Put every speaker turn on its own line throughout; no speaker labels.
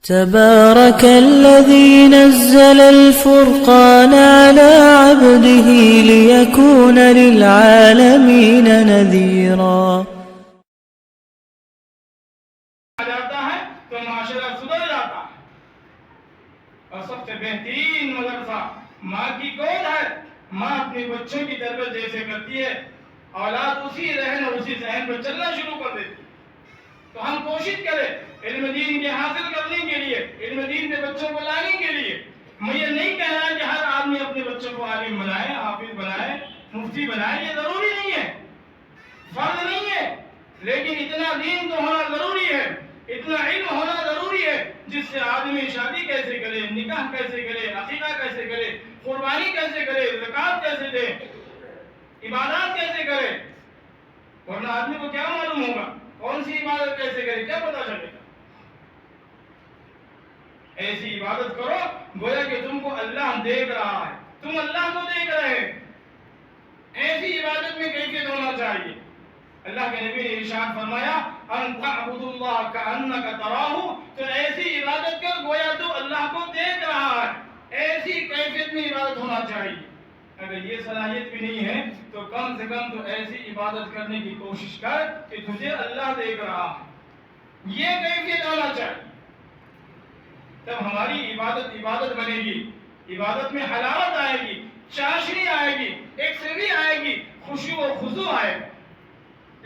تبارك الذي نزل الفرقان على عبده ليكون للعالمين نذيرا.
جاتا ہے تو معاشرہ سدھر جاتا ہے. اور سب سے بہترین مدرسہ ماں کی گود ہے. ماں اپنے بچوں کی تربیت جیسے کرتی ہے اولاد اسی رہن اور اسی ذہن پر چلنا شروع کر دیتی ہے. تو ہم کوشش کریں علم دین کے حاصل کرنے کے لیے, علم دین کے بچوں کو لانے کے لیے. میں یہ نہیں کہہ رہا کہ ہر آدمی اپنے بچوں کو عالم بنائے, حافظ بنائے, مفتی بنائے, یہ ضروری نہیں ہے, فرض نہیں ہے. لیکن اتنا دین تو ہونا ضروری ہے, اتنا علم ہونا ضروری ہے جس سے آدمی شادی کیسے کرے, نکاح کیسے کرے, عقیقہ کیسے کرے, قربانی کیسے کرے, زکوٰۃ کیسے دے, عبادات کیسے کرے. ورنہ آدمی کو کیا معلوم ہوگا کون سی عبادت کیسے کرے, کیا پتا چلے گا. ایسی عبادت کرو گویا کہ تم کو اللہ دیکھ رہا ہے, تم اللہ کو دیکھ رہے. ایسی عبادت میں کیفیت ہونا چاہیے. اللہ کے نبی نے ارشاد فرمایا ان تعبد اللہ کانک تراہ, تو ایسی عبادت کر گویا تو اللہ کو دیکھ رہا ہے. ایسی کیفیت میں عبادت ہونا چاہیے. اگر یہ صلاحیت بھی نہیں ہے تو کم سے کم تو ایسی عبادت کرنے کی کوشش کر کہ تجھے اللہ دیکھ رہا ہے. یہ کیفیت ہونا چاہیے. تب ہماری عبادت عبادت بنے گی, عبادت میں حلاوت آئے گی, چاشنی آئے گی, ایک سری آئے گی, خشوع و خضوع آئے گی.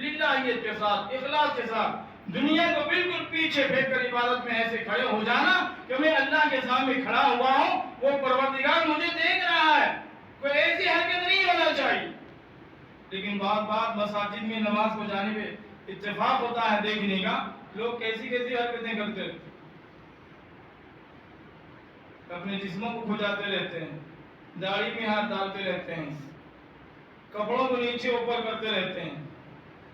للہیت کے ساتھ, اخلاص کے ساتھ, دنیا کو بالکل پیچھے پھینک کر عبادت میں ایسے کھڑے ہو جانا کہ میں اللہ کے سامنے کھڑا ہوا ہوں, وہ پروردگار مجھے دیکھ رہا ہے. کوئی ایسی حرکت نہیں ہونا چاہیے. لیکن بات مساجد میں نماز کو جانے پہ اتفاق ہوتا ہے دیکھنے کا, لوگ کیسی کیسی حرکتیں کرتے رہتے ہیں. اپنے جسموں کو کھجاتے رہتے ہیں, داڑھی میں ہاتھ ڈالتے رہتے ہیں, کپڑوں کو نیچے اوپر کرتے رہتے ہیں.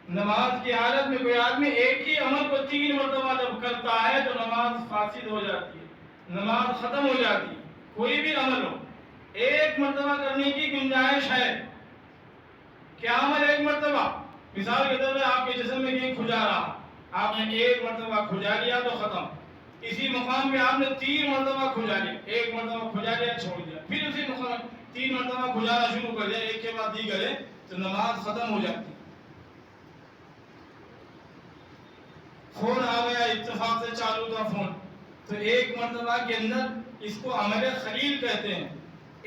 نماز کی حالت میں کوئی آدمی ایک ہی عمل کو 3 مرتبہ جب کرتا ہے تو نماز فاسد ہو جاتی ہے, نماز ختم ہو جاتی ہے. کوئی بھی عمل ہو, ایک مرتبہ کرنے کی گنجائش ہے. کیا عمل ایک مرتبہ؟ مثال کے طور پہ آپ کے جسم میں کہیں کھجا رہا, آپ نے ایک مرتبہ کھجا لیا تو ختم. اسی مقام پہ آپ نے 3 مرتبہ کھجا لیا, ایک مرتبہ کھجا لیا چھوڑ دیا, پھر اسی مقام 3 مرتبہ کھجانا شروع کر دیا, ایک کے بعد دیگر, تو نماز ختم ہو جاتی. فون آ گیا, اتفاق سے چالو تھا فون, تو ایک مرتبہ کے اندر, اس کو عمل خلیل کہتے ہیں,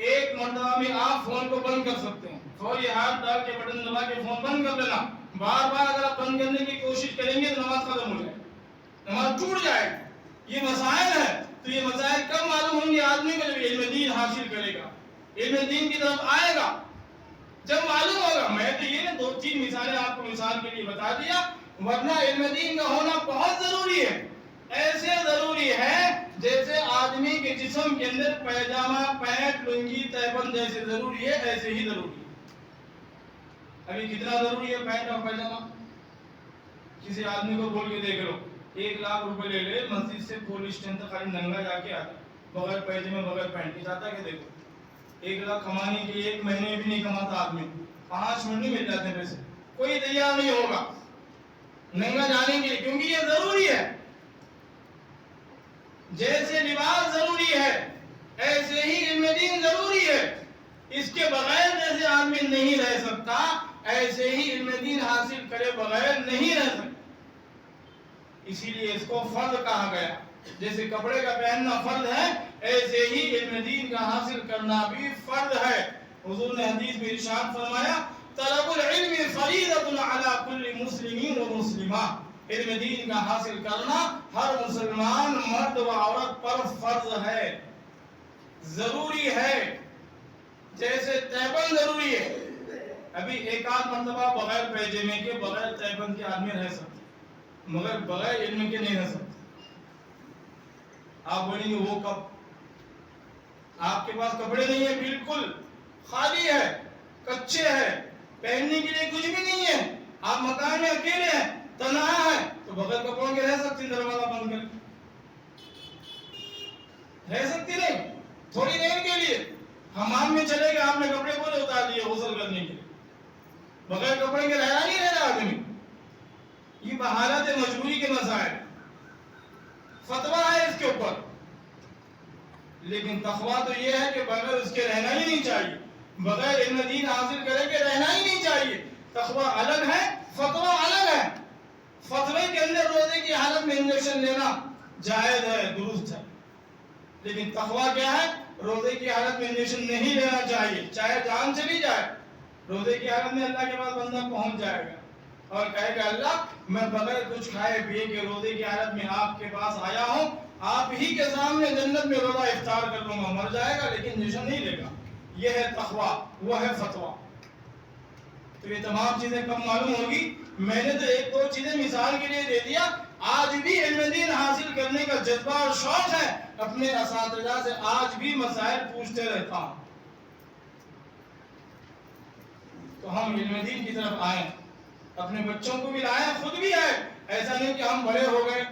ایک مرتبہ میں آپ فون کو بند کر سکتے ہیں. فوری ہاتھ ڈال کے بٹن دبا کے فون بند کر دینا. بار بار اگر آپ بند کرنے کی کوشش کریں گے تو نماز ختم ہو جائے, نماز ٹوٹ جائے. یہ مسائل ہے. تو یہ مسائل کب معلوم ہوں گے آدمی کو؟ جب علم دین حاصل کرے گا, علم دین کی طرف آئے گا, جب معلوم ہوگا. میں تو یہ 2-3 مثالیں آپ کو مثال کے لیے بتا دیا, ورنہ علم دین کا ہونا بہت ضروری ہے. ایسے ضروری ہے جیسے آدمی کے جسم کے اندر پیجامہ, پینٹ, لنگی, تہبند جیسے ضروری ہے, ایسے ہی ضروری ہے. ابھی کتنا ضروری ہے پینٹ اور پیجامہ؟ کسی آدمی کو بول کے دیکھ لو, 1 لاکھ روپے لے لے, مسجد سے پولیس اسٹیشن تک خالی ننگا جا کے آتا, بغیر پیجامے بغیر پینٹ کے جاتا کہ دیکھو. 1 لاکھ کمانے کے لیے 1 مہینے بھی نہیں کماتا آدمی, 5 منٹ نہیں مل جاتے پیسے. کوئی تیار نہیں ہوگا ننگا جانے کے لیے, کیونکہ یہ ضروری ہے. جیسے لباس ضروری ہے ایسے ہی علم دین ضروری ہے. اس کے بغیر جیسے آدمی نہیں رہ سکتا, ایسے ہی علم دین حاصل کرے بغیر نہیں رہ سکتا. اسی لیے اس کو فرض کہا گیا. جیسے کپڑے کا پہننا فرض ہے, ایسے ہی علم دین کا حاصل کرنا بھی فرض ہے. حضور نے حدیث میں ارشاد فرمایا طلب العلم فریضۃ علی کل مسلم و مسلمہ. علم دین کا حاصل کرنا ہر مسلمان مرد و عورت پر فرض ہے, ضروری ہے. جیسے تہبند ضروری ہے. ابھی 1 آدھ مرتبہ بغیر پیجامے کے, بغیر تہبند کے آدمی رہ سکتے, مگر بغیر علم کے نہیں رہ سکتے. آپ بولیں گے وہ کب؟ آپ کے پاس کپڑے نہیں ہیں, بالکل خالی ہے, کچے ہے, پہننے کے لیے کچھ بھی نہیں ہے, آپ مکان میں اکیلے ہیں, تنہا ہے, تو بغیر کپڑوں کے رہ سکتے ہیں دروازہ بند کر کے؟ رہ سکتی نہیں, تھوڑی دیر کے لیے. حمام میں چلے گئے, آپ نے کپڑے پورے اتار دیے غسل کرنے کے لیے, بغیر کپڑے کے رہنا نہیں رہ رہا آدمی. یہ بحالت مجبوری کے مسائل. فتوا ہے اس کے اوپر، لیکن تقویٰ تو یہ ہے کہ بغیر اس کے رہنا ہی نہیں چاہیے، بغیر علم دین حاصل کرے کے رہنا ہی نہیں چاہیے۔ تقویٰ الگ ہے، فتوا الگ ہے۔ فتوے کے اندر روزے کی حالت میں انجیکشن لینا جائز ہے، درست ہے، لیکن تقویٰ کیا ہے؟ روزے کی حالت میں انجیکشن نہیں لینا چاہیے، چاہے جان چلی جائے۔ روزے کی حالت میں اللہ کے پاس بندہ پہنچ جائے گا اور کہے گا اللہ میں بغیر کچھ کھائے پیے کے روزے کی حالت میں آپ کے پاس آیا ہوں، آپ ہی کے سامنے جنت میں روزہ افطار کر لوں گا، مر جائے گا لیکن انجیکشن نہیں لے گا۔ یہ ہے تقویٰ، وہ ہے فتویٰ۔ تو یہ تمام چیزیں کب معلوم ہوگی؟ میں نے تو ایک دو چیزیں مثال کے لیے دے دیا، آج بھی علم دین حاصل کرنے کا جذبہ اور شوق ہے، اپنے اساتذہ سے آج بھی مسائل پوچھتے رہتا ہوں۔ تو ہم علم دین کی طرف آئیں، اپنے بچوں کو بھی لائیں، خود بھی آئیں۔ ایسا نہیں کہ ہم بڑے ہو گئے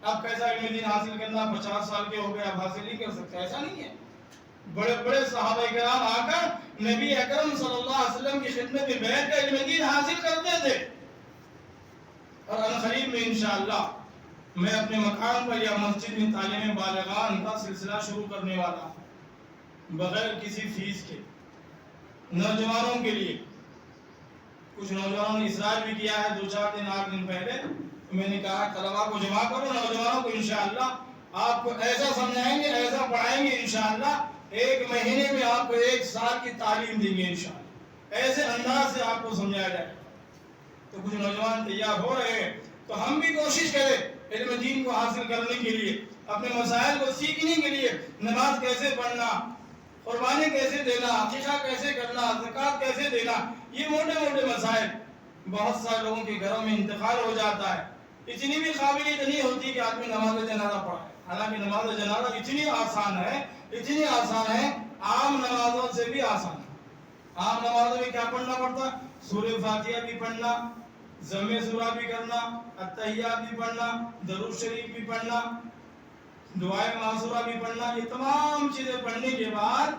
اب کیسا علم دین حاصل کرنا، 50 سال کے ہو گئے اب حاصل نہیں کر سکتے، ایسا نہیں ہے۔ بڑے بڑے صحابہ کرام آ کر نبی اکرم صلی اللہ علیہ وسلم کی خدمت میں بیٹھ کر علم دین حاصل کرتے تھے، اور عنقریب میں انشاءاللہ میں اپنے مکان پر یا مسجد میں تعلیم بالغان کا سلسلہ شروع کرنے والا ہوں، بغیر کسی فیس کے، نوجوانوں کے لیے۔ کچھ نوجوانوں نے اصرار بھی کیا ہے 2-4 دن 8 دن پہلے، میں نے کہا طلباء کو جمع کرو، نوجوانوں کو انشاءاللہ آپ کو ایسا سمجھائیں گے، ایسا پڑھائیں گے، انشاءاللہ 1 مہینے میں آپ کو 1 سال کی تعلیم دیں گے انشاءاللہ، ایسے انداز سے آپ کو سمجھایا جائے۔ تو کچھ نوجوان تیار ہو رہے ہیں، تو ہم بھی کوشش کریں علم دین کو حاصل کرنے کے لیے، اپنے مسائل کو سیکھنے کے لیے، نماز کیسے پڑھنا، قربانی کیسے دینا، عقیقہ کیسے کرنا، زکوٰۃ کیسے دینا، یہ موٹے موٹے مسائل۔ بہت سارے لوگوں کے گھروں میں انتقال ہو جاتا ہے، اتنی بھی قابلیت نہیں ہوتی کہ آدمی نماز جنازہ پڑھے، حالانکہ نماز جنازہ اتنی آسان ہے، اتنی آسان ہے، عام نمازوں سے بھی آسان ہے۔ عام نمازوں میں کیا پڑھنا پڑتا ہے؟ سورہ فاتحہ بھی پڑھنا، ضم سورہ بھی کرنا، التحیات بھی پڑھنا، درود شریف بھی پڑھنا، دعائے معصورہ بھی پڑھنا۔ یہ تمام چیزیں پڑھنے کے بعد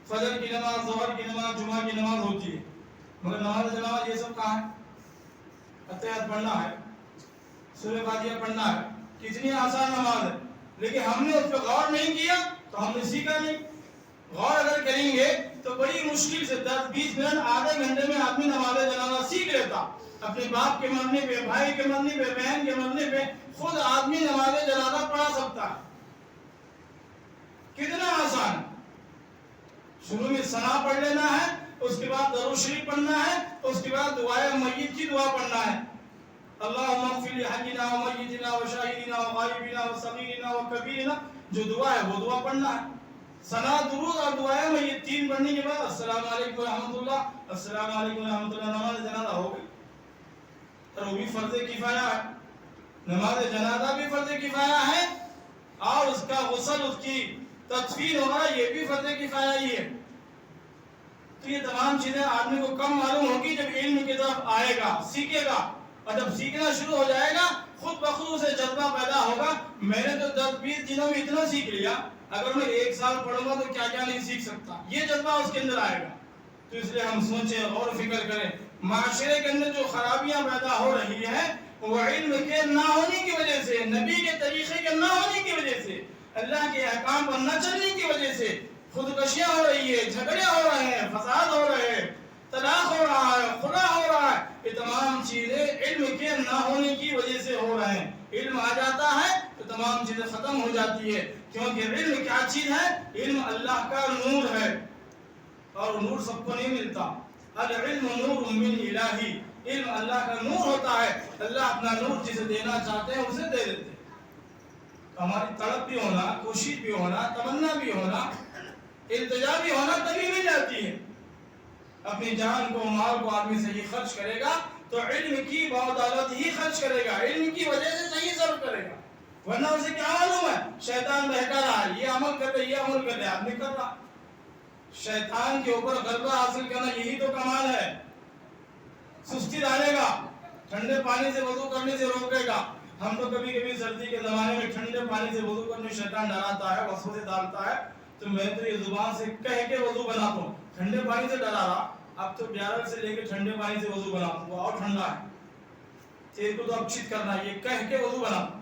فجر کی نماز، ظہر کی نماز، جمعہ کی نماز ہوتی ہے، مگر نماز جنازہ یہ سب کہاں ہے؟ التحیات پڑھنا ہے، سورہ فاتحہ پڑھنا ہے، کتنی آسان نماز ہے، لیکن ہم نے اس پہ غور نہیں کیا تو ہم نے سیکھا نہیں۔ غور اگر کریں گے تو بڑی مشکل سے 10-20 منٹ، آدھے گھنٹے میں آدمی نماز جنازہ سیکھ لیتا۔ اپنے باپ کے مرنے پہ، بھائی کے مرنے پہ، بہن کے مرنے پہ خود آدمی نماز جنازہ پڑھا سکتا ہے، کتنا آسان۔ شروع میں ثنا پڑھ لینا ہے، اس کے بعد درود شریف پڑھنا ہے، اس کے بعد دعائے میت کی دعا پڑھنا ہے، اللہم اغفر لحینا ومیتنا وشاہدنا وغائبنا وصغیرنا وکبیرنا، جو دعا ہے وہ دعا پڑھنا ہے۔ ثنا، درود اور دعائے میت 3 پڑھنے کے بعد السلام علیکم ورحمۃ اللہ، السلام علیکم ورحمۃ اللہ، نماز جنازہ ہو گئی۔ اور وہ بھی فرض کفایہ ہے، نماز جنازہ بھی فرض کفایہ ہے، اور اس کا غسل، اس کی تدفین ہونا یہ بھی فرض کفایہ ہی ہے۔ تو یہ تمام چیزیں آدمی کو کم معلوم ہوگی جب علم کی طرف آئے گا، سیکھے گا، اور جب سیکھنا شروع ہو جائے گا خود بخود اسے جذبہ پیدا ہوگا، میں نے تو 10-20 دنوں میں اتنا سیکھ لیا، اگر میں 1 سال پڑھوں گا تو کیا کیا نہیں سیکھ سکتا، یہ جذبہ اس کے اندر آئے گا۔ تو اس لیے ہم سوچیں، غور و فکر کریں، معاشرے کے اندر جو خرابیاں پیدا ہو رہی ہیں وہ علم کے نہ ہونے کی وجہ سے، نبی کے طریقے کے نہ ہونے کی وجہ سے، اللہ کے احکام پر نہ چلنے کی وجہ سے خودکشیاں ہو رہی ہے، جھگڑے ہو رہے ہیں، فساد ہو رہے ہیں، طلاق ہو رہا ہے، خلا ہو رہا ہے، یہ تمام چیزیں علم کے نہ ہونے کی وجہ سے ہو رہے ہیں۔ علم آ جاتا ہے تو تمام چیزیں ختم ہو جاتی ہے، کیونکہ علم کیا چیز ہے؟ علم اللہ کا نور ہے، اور نور سب کو نہیں ملتا۔ العلم نور من الہی، علم اللہ کا نور ہوتا ہے، اللہ اپنا نور جسے دینا چاہتے ہیں اسے دے دیتے ہیں۔ ہماری طلب بھی ہونا، کوشش بھی ہونا، تمنا بھی ہونا، التجا بھی ہونا، تبھی مل جاتی ہے۔ اپنی جان کو، مال کو آدمی صحیح خرچ کرے گا تو علم کی بدولت ہی خرچ کرے گا، علم کی وجہ سے صحیح صرف کرے گا، ورنہ اسے کیا معلوم ہے شیطان بہکا رہا ہے، یہ عمل کر رہے، یہ عمل کر رہے، آدمی کر رہا۔ شیطان کے اوپر غلبہ حاصل کرنا یہی تو کمال ہے۔ سستی ڈالے گا، ٹھنڈے پانی سے وضو کرنے سے روکے گا۔ ہم تو کبھی کبھی سردی کے زمانے میں ٹھنڈے پانی سے وضو کرنے شیطان ڈراتا ہے، وسوسے ڈالتا ہے، تو میں تو یہ زبان سے کہہ کے وضو بناتا ہوں، ٹھنڈے پانی سے ڈرا رہا، اب تو 11 سے لے کے ٹھنڈے پانی سے وضو بناتا ہوں، اور ٹھنڈا ہے، تیرے کو تو اب چت کرنا ہے، یہ کہہ کے وضو بناتا ہوں۔